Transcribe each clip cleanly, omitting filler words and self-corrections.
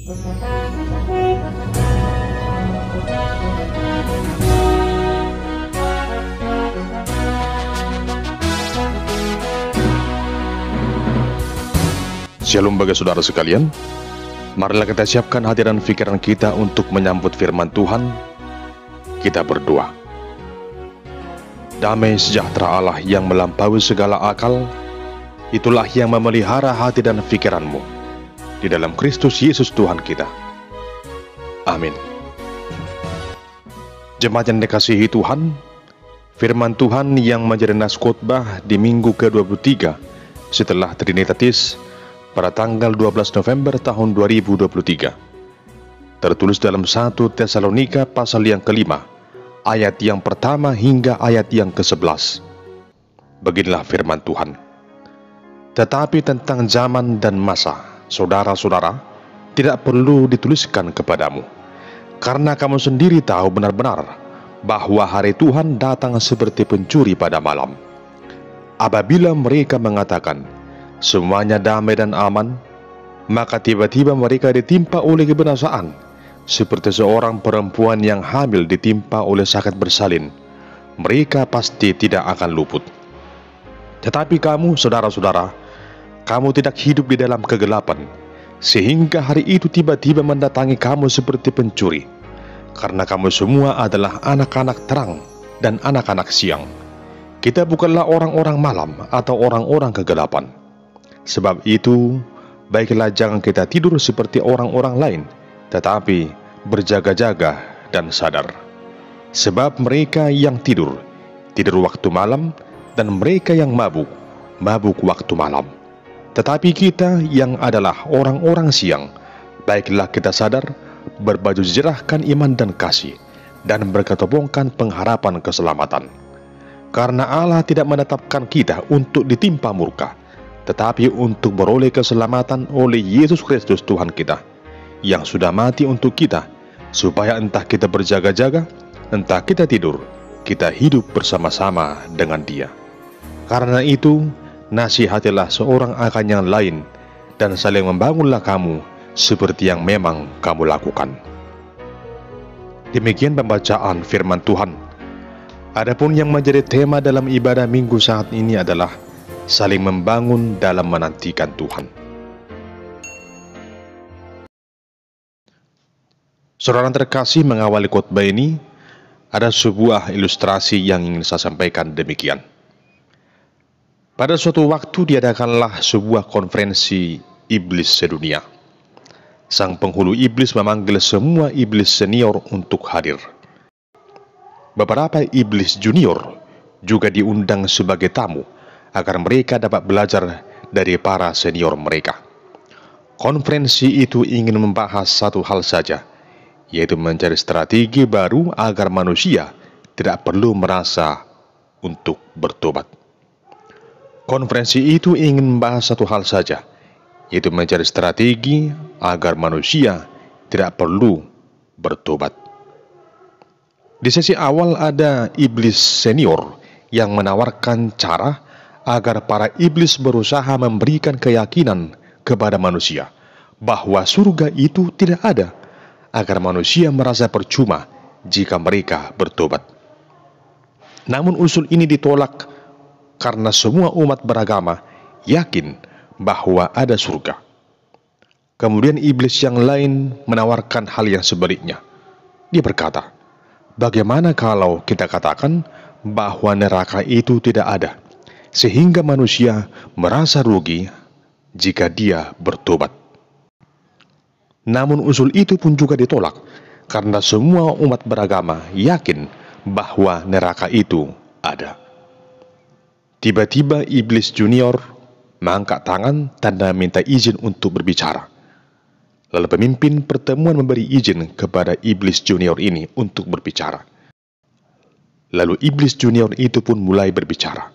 Shalom bagi saudara sekalian. Marilah kita siapkan hati dan pikiran kita untuk menyambut firman Tuhan. Kita berdoa. Damai sejahtera Allah yang melampaui segala akal, itulah yang memelihara hati dan pikiranmu di dalam Kristus Yesus Tuhan kita. Amin. Jemaat yang dikasihi Tuhan, firman Tuhan yang menjadi nas khotbah di minggu ke-23 setelah Trinitatis pada tanggal 12 November tahun 2023 tertulis dalam 1 Tesalonika pasal yang kelima, ayat yang pertama hingga ayat yang ke-11. Beginilah firman Tuhan. Tetapi tentang zaman dan masa, saudara-saudara, tidak perlu dituliskan kepadamu, karena kamu sendiri tahu benar-benar bahwa hari Tuhan datang seperti pencuri pada malam. Apabila mereka mengatakan semuanya damai dan aman, maka tiba-tiba mereka ditimpa oleh kebinasaan, seperti seorang perempuan yang hamil ditimpa oleh sakit bersalin. Mereka pasti tidak akan luput. Tetapi kamu, saudara-saudara, kamu tidak hidup di dalam kegelapan, sehingga hari itu tiba-tiba mendatangi kamu seperti pencuri, karena kamu semua adalah anak-anak terang dan anak-anak siang. Kita bukanlah orang-orang malam atau orang-orang kegelapan. Sebab itu, baiklah jangan kita tidur seperti orang-orang lain, tetapi berjaga-jaga dan sadar. Sebab mereka yang tidur, tidur waktu malam, dan mereka yang mabuk, mabuk waktu malam. Tetapi kita yang adalah orang-orang siang, baiklah kita sadar, berbaju jerahkan iman dan kasih, dan berketopongkan pengharapan keselamatan. Karena Allah tidak menetapkan kita untuk ditimpa murka, tetapi untuk beroleh keselamatan oleh Yesus Kristus Tuhan kita, yang sudah mati untuk kita, supaya entah kita berjaga-jaga, entah kita tidur, kita hidup bersama-sama dengan Dia. Karena itu, nasihatilah seorang akan yang lain, dan saling membangunlah kamu, seperti yang memang kamu lakukan. Demikian pembacaan firman Tuhan. Adapun yang menjadi tema dalam ibadah minggu saat ini adalah saling membangun dalam menantikan Tuhan. Saudara terkasih, mengawali khotbah ini ada sebuah ilustrasi yang ingin saya sampaikan demikian. Pada suatu waktu diadakanlah sebuah konferensi iblis sedunia. Sang penghulu iblis memanggil semua iblis senior untuk hadir. Beberapa iblis junior juga diundang sebagai tamu, agar mereka dapat belajar dari para senior mereka. Konferensi itu ingin membahas satu hal saja, yaitu mencari strategi baru agar manusia tidak perlu merasa untuk bertobat. Konferensi itu ingin membahas satu hal saja, yaitu mencari strategi agar manusia tidak perlu bertobat. Di sesi awal ada iblis senior yang menawarkan cara agar para iblis berusaha memberikan keyakinan kepada manusia bahwa surga itu tidak ada, agar manusia merasa percuma jika mereka bertobat. Namun usul ini ditolak karena semua umat beragama yakin bahwa ada surga. Kemudian iblis yang lain menawarkan hal yang sebaliknya. Dia berkata, bagaimana kalau kita katakan bahwa neraka itu tidak ada, sehingga manusia merasa rugi jika dia bertobat. Namun usul itu pun juga ditolak, karena semua umat beragama yakin bahwa neraka itu ada. Tiba-tiba iblis junior mengangkat tangan tanda minta izin untuk berbicara. Lalu pemimpin pertemuan memberi izin kepada iblis junior ini untuk berbicara. Lalu iblis junior itu pun mulai berbicara.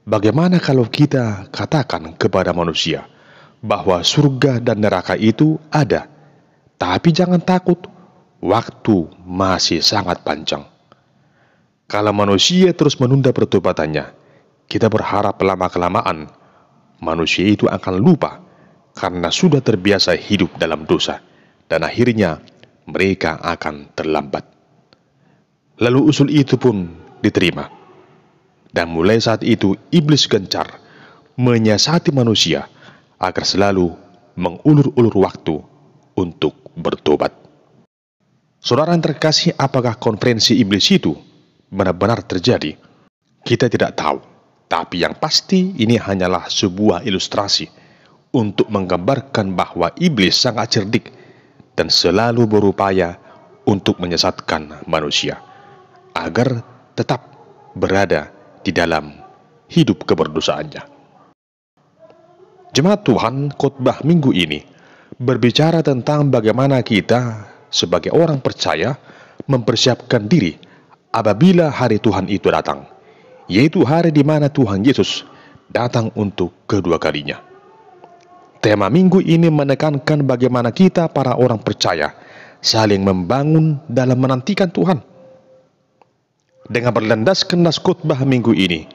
Bagaimana kalau kita katakan kepada manusia bahwa surga dan neraka itu ada, tapi jangan takut, waktu masih sangat panjang. Kalau manusia terus menunda pertobatannya, kita berharap lama-kelamaan manusia itu akan lupa karena sudah terbiasa hidup dalam dosa, dan akhirnya mereka akan terlambat. Lalu usul itu pun diterima, dan mulai saat itu iblis gencar menyiasati manusia agar selalu mengulur-ulur waktu untuk bertobat. Saudara yang terkasih, apakah konferensi iblis itu benar-benar terjadi? Kita tidak tahu, tapi yang pasti ini hanyalah sebuah ilustrasi untuk menggambarkan bahwa iblis sangat cerdik dan selalu berupaya untuk menyesatkan manusia agar tetap berada di dalam hidup keberdosaannya. Jemaat Tuhan, khotbah minggu ini berbicara tentang bagaimana kita sebagai orang percaya mempersiapkan diri apabila hari Tuhan itu datang, yaitu hari di mana Tuhan Yesus datang untuk kedua kalinya. Tema minggu ini menekankan bagaimana kita para orang percaya saling membangun dalam menantikan Tuhan. Dengan berlandaskan nas khotbah minggu ini,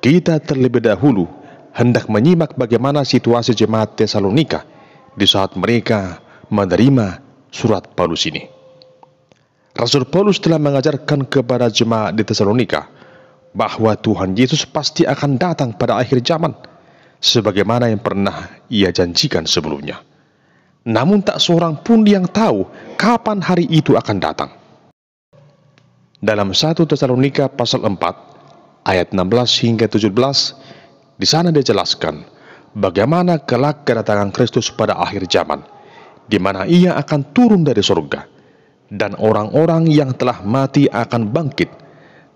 kita terlebih dahulu hendak menyimak bagaimana situasi jemaat Tesalonika di saat mereka menerima surat Paulus ini. Rasul Paulus telah mengajarkan kepada jemaat di Tesalonika bahwa Tuhan Yesus pasti akan datang pada akhir zaman, sebagaimana yang pernah ia janjikan sebelumnya. Namun tak seorang pun yang tahu kapan hari itu akan datang. Dalam 1 Tesalonika pasal 4 ayat 16 hingga 17, di sana dijelaskan bagaimana kelak kedatangan Kristus pada akhir zaman, di mana ia akan turun dari surga, dan orang-orang yang telah mati akan bangkit,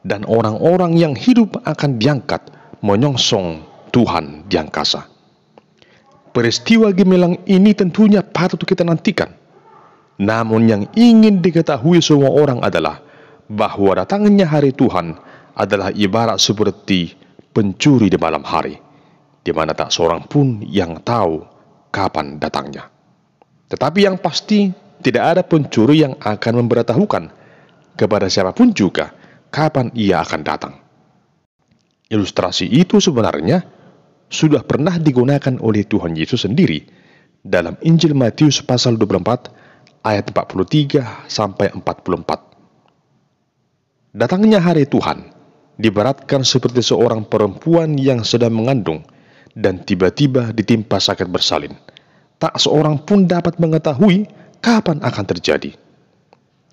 dan orang-orang yang hidup akan diangkat menyongsong Tuhan di angkasa. Peristiwa gemilang ini tentunya patut kita nantikan. Namun yang ingin diketahui semua orang adalah bahwa datangnya hari Tuhan adalah ibarat seperti pencuri di malam hari, di mana tak seorang pun yang tahu kapan datangnya. Tetapi yang pasti, tidak ada pencuri yang akan memberitahukan kepada siapapun juga kapan ia akan datang. Ilustrasi itu sebenarnya sudah pernah digunakan oleh Tuhan Yesus sendiri dalam Injil Matius pasal 24 ayat 43 sampai 44. Datangnya hari Tuhan diibaratkan seperti seorang perempuan yang sedang mengandung dan tiba-tiba ditimpa sakit bersalin. Tak seorang pun dapat mengetahui kapan akan terjadi.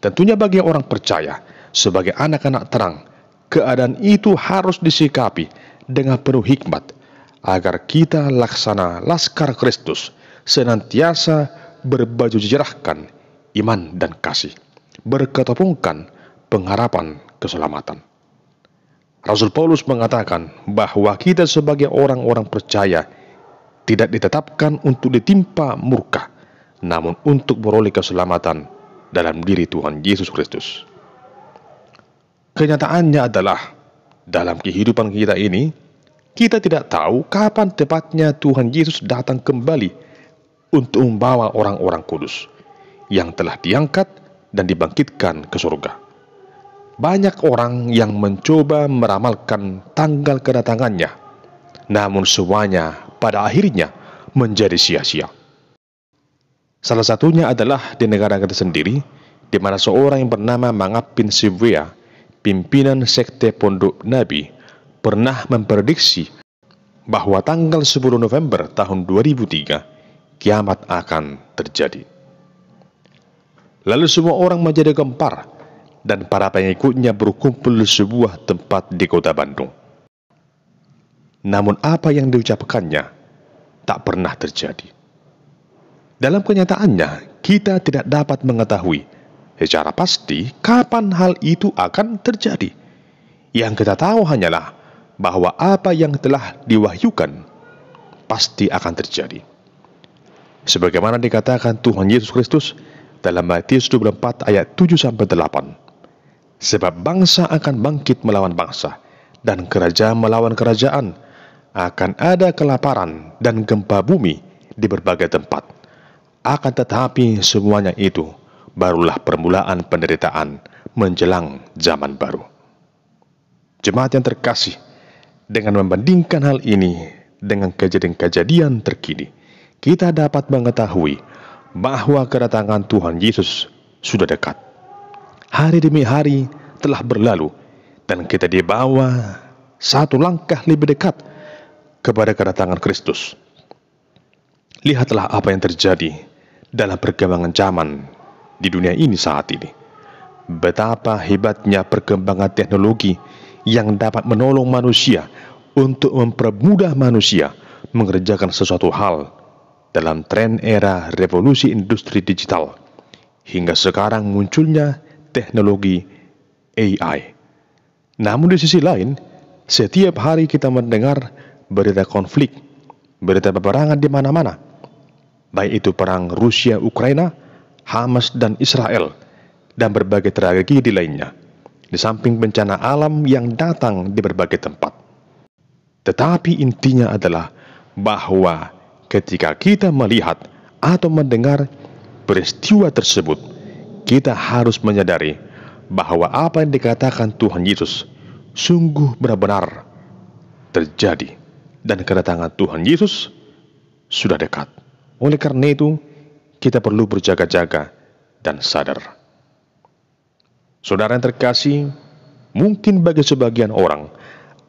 Tentunya bagi orang percaya, sebagai anak-anak terang, keadaan itu harus disikapi dengan penuh hikmat, agar kita laksana Laskar Kristus senantiasa berbaju jejerahkan iman dan kasih, berketopongkan pengharapan keselamatan. Rasul Paulus mengatakan bahwa kita sebagai orang-orang percaya tidak ditetapkan untuk ditimpa murka, namun untuk beroleh keselamatan dalam diri Tuhan Yesus Kristus. Kenyataannya adalah, dalam kehidupan kita ini, kita tidak tahu kapan tepatnya Tuhan Yesus datang kembali untuk membawa orang-orang kudus yang telah diangkat dan dibangkitkan ke surga. Banyak orang yang mencoba meramalkan tanggal kedatangannya, namun semuanya pada akhirnya menjadi sia-sia. Salah satunya adalah di negara kita sendiri, di mana seorang yang bernama Mangapin Sibwea, pimpinan sekte Pondok Nabi, pernah memprediksi bahwa tanggal 10 November tahun 2003 kiamat akan terjadi. Lalu semua orang menjadi gempar dan para pengikutnya berkumpul di sebuah tempat di kota Bandung. Namun apa yang diucapkannya tak pernah terjadi. Dalam kenyataannya, kita tidak dapat mengetahui secara pasti kapan hal itu akan terjadi. Yang kita tahu hanyalah bahwa apa yang telah diwahyukan pasti akan terjadi. Sebagaimana dikatakan Tuhan Yesus Kristus dalam Matius 24 ayat 7-8. Sebab bangsa akan bangkit melawan bangsa, dan kerajaan melawan kerajaan. Akan ada kelaparan dan gempa bumi di berbagai tempat. Akan tetapi semuanya itu barulah permulaan penderitaan menjelang zaman baru. Jemaat yang terkasih, dengan membandingkan hal ini dengan kejadian-kejadian terkini, kita dapat mengetahui bahwa kedatangan Tuhan Yesus sudah dekat. Hari demi hari telah berlalu dan kita dibawa satu langkah lebih dekat kepada kedatangan Kristus. Lihatlah apa yang terjadi dalam perkembangan zaman di dunia ini saat ini. Betapa hebatnya perkembangan teknologi yang dapat menolong manusia untuk mempermudah manusia mengerjakan sesuatu hal dalam tren era revolusi industri digital, hingga sekarang munculnya teknologi AI. Namun di sisi lain, setiap hari kita mendengar berita konflik, berita peperangan di mana-mana, baik itu perang Rusia-Ukraina, Hamas dan Israel, dan berbagai tragedi lainnya, di samping bencana alam yang datang di berbagai tempat. Tetapi intinya adalah bahwa ketika kita melihat atau mendengar peristiwa tersebut, kita harus menyadari bahwa apa yang dikatakan Tuhan Yesus sungguh benar-benar terjadi, dan kedatangan Tuhan Yesus sudah dekat. Oleh karena itu, kita perlu berjaga-jaga dan sadar. Saudara yang terkasih, mungkin bagi sebagian orang,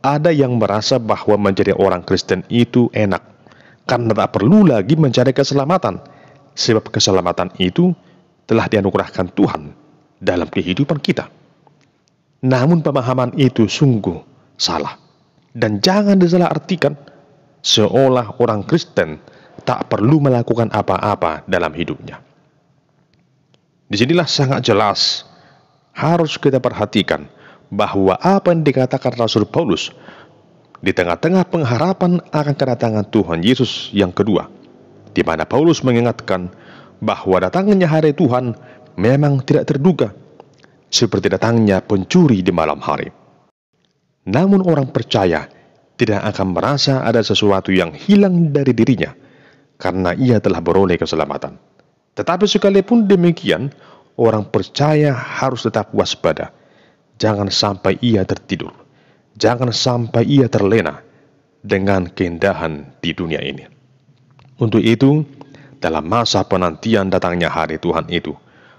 ada yang merasa bahwa menjadi orang Kristen itu enak, karena tak perlu lagi mencari keselamatan, sebab keselamatan itu telah dianugerahkan Tuhan dalam kehidupan kita. Namun pemahaman itu sungguh salah, dan jangan disalahartikan seolah orang Kristen tak perlu melakukan apa-apa dalam hidupnya. Disinilah sangat jelas harus kita perhatikan bahwa apa yang dikatakan Rasul Paulus di tengah-tengah pengharapan akan kedatangan Tuhan Yesus yang kedua, di mana Paulus mengingatkan bahwa datangnya hari Tuhan memang tidak terduga, seperti datangnya pencuri di malam hari. Namun orang percaya tidak akan merasa ada sesuatu yang hilang dari dirinya, karena ia telah beroleh keselamatan. Tetapi sekalipun demikian, orang percaya harus tetap waspada. Jangan sampai ia tertidur. Jangan sampai ia terlena dengan keindahan di dunia ini. Untuk itu, dalam masa penantian datangnya hari Tuhan itu,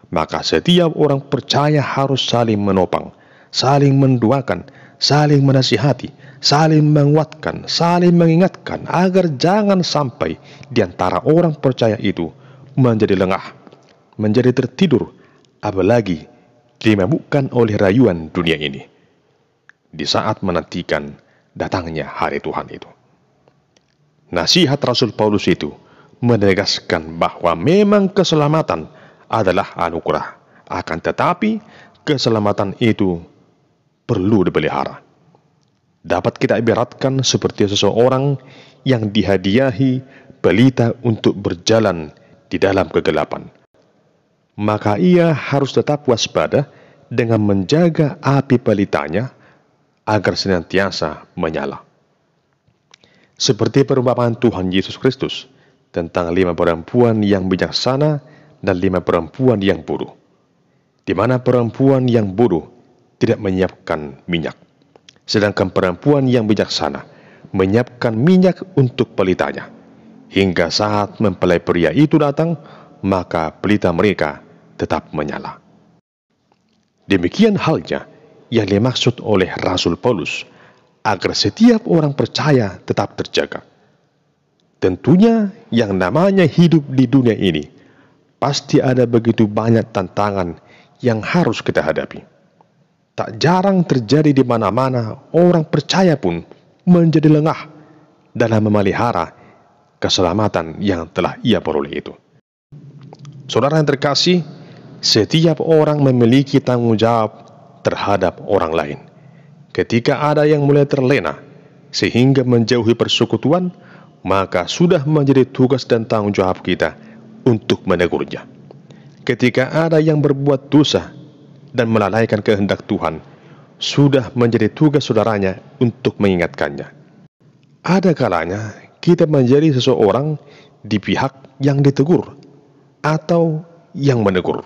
maka setiap orang percaya harus saling menopang, saling mendoakan, saling menasihati, saling menguatkan, saling mengingatkan, agar jangan sampai di antara orang percaya itu menjadi lengah, menjadi tertidur, apalagi dimabukkan oleh rayuan dunia ini di saat menantikan datangnya hari Tuhan itu. Nasihat Rasul Paulus itu menegaskan bahwa memang keselamatan adalah anugerah, akan tetapi keselamatan itu perlu dipelihara. Dapat kita ibaratkan seperti seseorang yang dihadiahi pelita untuk berjalan di dalam kegelapan. Maka ia harus tetap waspada dengan menjaga api pelitanya agar senantiasa menyala. Seperti perumpamaan Tuhan Yesus Kristus tentang 5 perempuan yang bijaksana dan 5 perempuan yang bodoh, di mana perempuan yang bodoh tidak menyiapkan minyak, sedangkan perempuan yang bijaksana menyiapkan minyak untuk pelitanya. Hingga saat mempelai pria itu datang, maka pelita mereka tetap menyala. Demikian halnya yang dimaksud oleh Rasul Paulus, agar setiap orang percaya tetap terjaga. Tentunya yang namanya hidup di dunia ini, pasti ada begitu banyak tantangan yang harus kita hadapi. Tak jarang terjadi di mana-mana orang percaya pun menjadi lengah dalam memelihara keselamatan yang telah ia peroleh itu. Saudara yang terkasih, setiap orang memiliki tanggung jawab terhadap orang lain. Ketika ada yang mulai terlena sehingga menjauhi persekutuan, maka sudah menjadi tugas dan tanggung jawab kita untuk menegurnya. Ketika ada yang berbuat dosa dan melalaikan kehendak Tuhan, sudah menjadi tugas saudaranya untuk mengingatkannya. Ada kalanya kita menjadi seseorang di pihak yang ditegur atau yang menegur.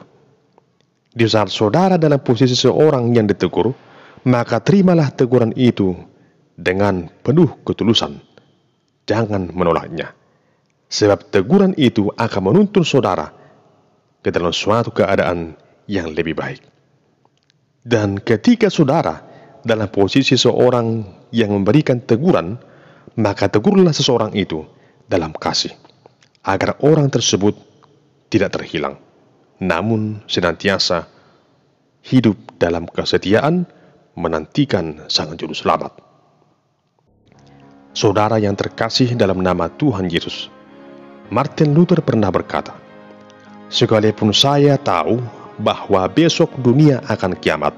Di saat saudara dalam posisi seorang yang ditegur, maka terimalah teguran itu dengan penuh ketulusan. Jangan menolaknya. sebab teguran itu akan menuntun saudara ke dalam suatu keadaan yang lebih baik. Dan ketika saudara dalam posisi seorang yang memberikan teguran, maka tegurlah seseorang itu dalam kasih, agar orang tersebut tidak terhilang, namun senantiasa hidup dalam kesetiaan menantikan Sang Juru Selamat. Saudara yang terkasih dalam nama Tuhan Yesus, Martin Luther pernah berkata, "Sekalipun saya tahu bahwa besok dunia akan kiamat,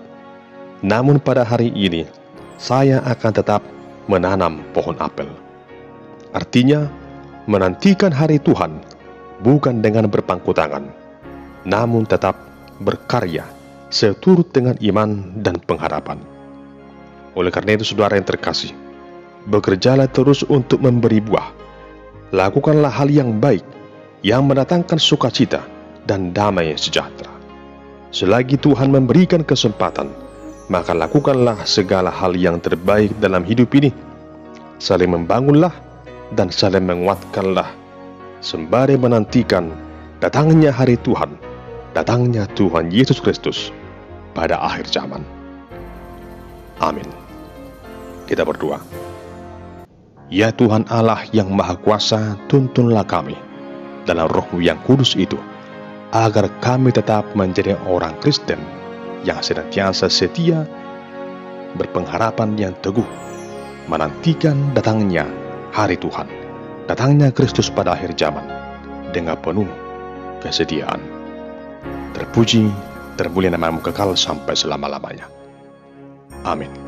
namun pada hari ini saya akan tetap menanam pohon apel." Artinya, menantikan hari Tuhan bukan dengan berpangku tangan, namun tetap berkarya seturut dengan iman dan pengharapan. Oleh karena itu, saudara yang terkasih, bekerjalah terus untuk memberi buah. Lakukanlah hal yang baik, yang mendatangkan sukacita dan damai sejahtera. Selagi Tuhan memberikan kesempatan, maka lakukanlah segala hal yang terbaik dalam hidup ini. Saling membangunlah dan saling menguatkanlah, sembari menantikan datangnya hari Tuhan, datangnya Tuhan Yesus Kristus pada akhir zaman. Amin. Kita berdoa. Ya Tuhan Allah yang Maha Kuasa, tuntunlah kami dalam Roh-Mu yang kudus itu, agar kami tetap menjadi orang Kristen yang senantiasa setia, berpengharapan yang teguh, menantikan datangnya hari Tuhan, datangnya Kristus pada akhir zaman, dengan penuh kesetiaan. Terpuji, termulia nama-Mu kekal sampai selama-lamanya. Amin.